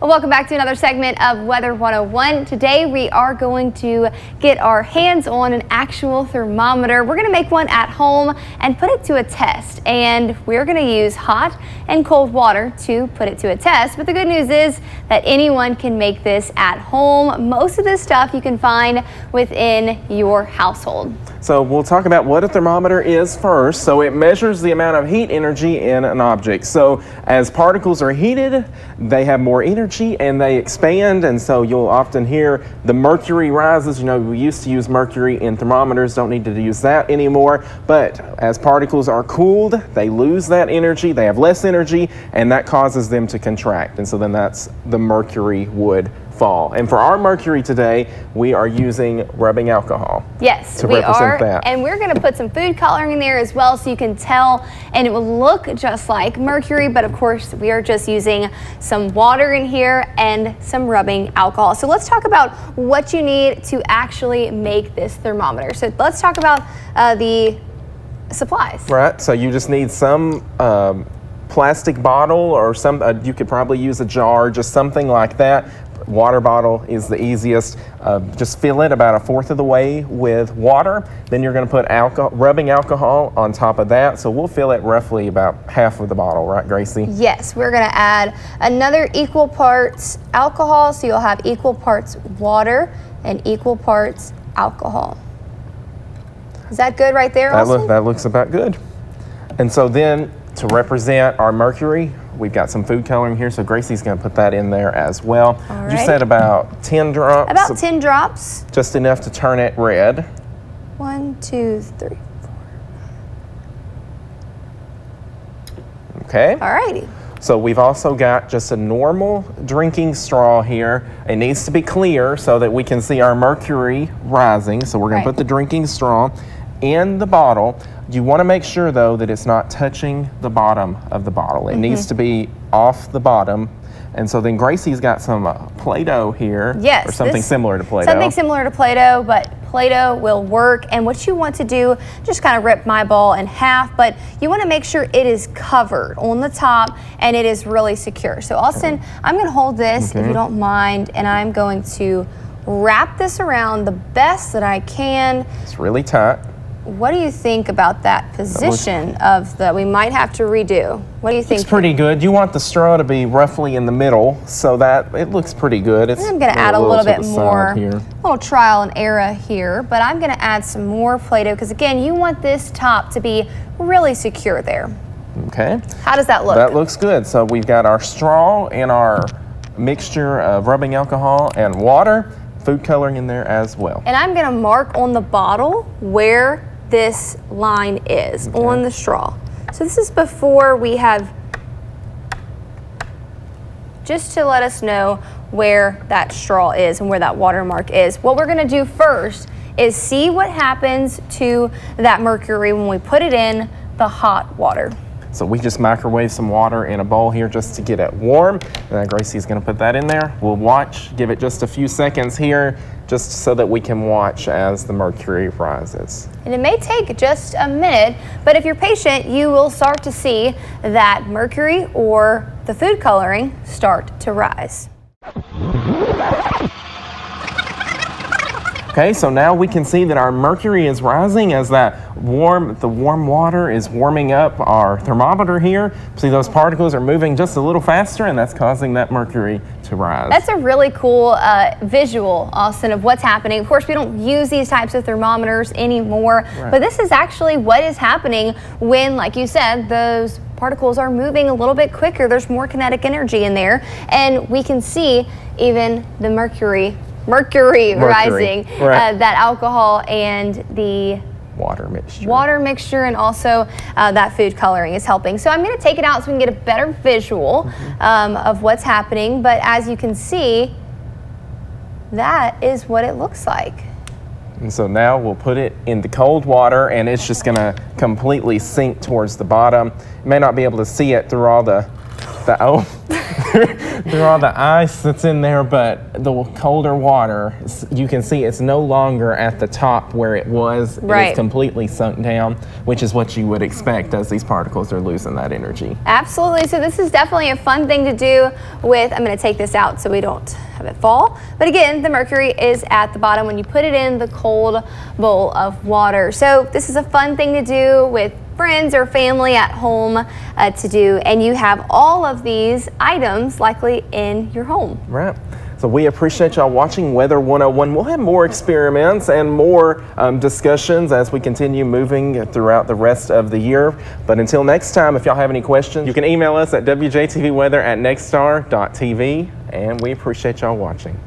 Well, welcome back to another segment of Weather 101. Today we are going to get our hands on an actual thermometer. We're going to make one at home and put it to a test. And we're going to use hot and cold water to put it to a test. But the good news is that anyone can make this at home. Most of this stuff you can find within your household. So we'll talk about what a thermometer is first. So it measures the amount of heat energy in an object. So as particles are heated, they have more energy and they expand, and so you'll often hear the mercury rises. You know, we used to use mercury in thermometers, don't need to use that anymore. But as particles are cooled, they lose that energy, they have less energy, and that causes them to contract. And so then that's the mercury would fall. And for our mercury today, we are using rubbing alcohol. Yes, we are. And we're going to put some food coloring in there as well so you can tell, and it will look just like mercury, but of course we are just using some water in here and some rubbing alcohol. So let's talk about what you need to actually make this thermometer. So let's talk about the supplies. Right, so you just need some plastic bottle or some, you could probably use a jar, just something like that. Water bottle is the easiest. Just fill it about 1/4 of the way with water. Then you're going to put rubbing alcohol on top of that. So we'll fill it roughly about half of the bottle, right, Gracie? Yes, we're going to add another equal parts alcohol. So you'll have equal parts water and equal parts alcohol. Is that good right there, Austin? That looks about good. And so then to represent our mercury, we've got some food coloring here, so Gracie's going to put that in there as well. All right. You said about 10 drops? About 10 drops. Just enough to turn it red. 1, 2, 3, 4. Okay. All righty. So we've also got just a normal drinking straw here. It needs to be clear so that we can see our mercury rising. So we're going to put the drinking straw in the bottle. You want to make sure though that it's not touching the bottom of the bottle. It needs to be off the bottom. And so then Gracie's got some Play-Doh here. Yes. Or something similar to Play-Doh. Something similar to Play-Doh, but Play-Doh will work. And what you want to do, just kind of rip my ball in half, but you want to make sure it is covered on the top and it is really secure. So Austin, I'm going to hold this if you don't mind, and I'm going to wrap this around the best that I can. It's really tight. What do you think about that position of the, we might have to redo. What do you think? It's pretty good. You want the straw to be roughly in the middle so that it looks pretty good. I'm going to add a little bit more, a little trial and error here, but I'm going to add some more Play-Doh because again, you want this top to be really secure there. Okay. How does that look? That looks good. So we've got our straw and our mixture of rubbing alcohol and water, food coloring in there as well. And I'm going to mark on the bottle where this line is on the straw. So this is before we have, just to let us know where that straw is and where that watermark is. What we're gonna do first is see what happens to that mercury when we put it in the hot water. So we just microwave some water in a bowl here just to get it warm. And then Gracie's gonna put that in there. We'll watch, give it just a few seconds here, just so that we can watch as the mercury rises. And it may take just a minute, but if you're patient, you will start to see that mercury or the food coloring start to rise. Okay, so now we can see that our mercury is rising as the warm water is warming up our thermometer here. See, those particles are moving just a little faster, and that's causing that mercury to rise. That's a really cool visual, Austin, of what's happening. Of course, we don't use these types of thermometers anymore, but this is actually what is happening when, like you said, those particles are moving a little bit quicker. There's more kinetic energy in there, and we can see even the mercury rising, that alcohol and the water mixture and also that food coloring is helping. So I'm going to take it out so we can get a better visual of what's happening, but as you can see, that is what it looks like. And so now we'll put it in the cold water, and it's just going to completely sink towards the bottom. You may not be able to see it through all the through all the ice that's in there, but the colder water, you can see it's no longer at the top where it was. Right. It's completely sunk down, which is what you would expect as these particles are losing that energy. Absolutely. So this is definitely a fun thing to do with, I'm going to take this out so we don't have it fall. But again, the mercury is at the bottom when you put it in the cold bowl of water. So this is a fun thing to do with friends or family at home to do, and you have all of these items likely in your home. Right. So we appreciate y'all watching Weather 101. We'll have more experiments and more discussions as we continue moving throughout the rest of the year. But until next time, if y'all have any questions, you can email us at wjtvweather@nexstar.tv, and we appreciate y'all watching.